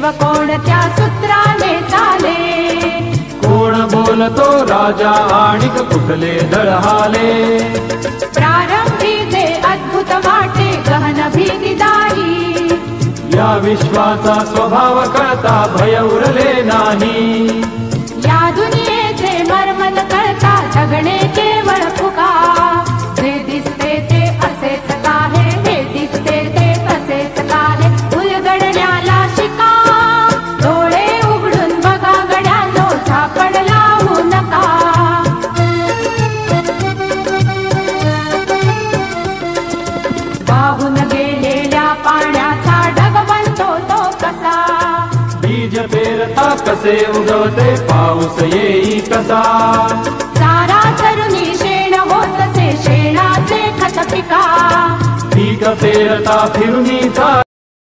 विश्व कोणत्या सूत्राने चाले? कोण बोलतो राजा आणिक कुठले दळहाले? प्रारंभी जे अद्भुत वाटे गहन भीतीदायी, या विश्वाचा स्वभाव कळता भय उरले नाही. या दुनियेचे मर्म न कळता जगणे केवळ फुका. जे दिसते ते असेच काहे, हे दिसते ते तसेच काहे, उलगडण्याला शिका. डोळे उघडून बघा गड्यानो, झापड लावू नका. वाहून गेलेल्या पाण्याचा ढग बनतो तो कसा? बीज पेरता कसे उगवते पाऊस येई कसा? चारा चरुनी शेण होतसे शेणाचे खत पिका. पीक पेरता फिरुनी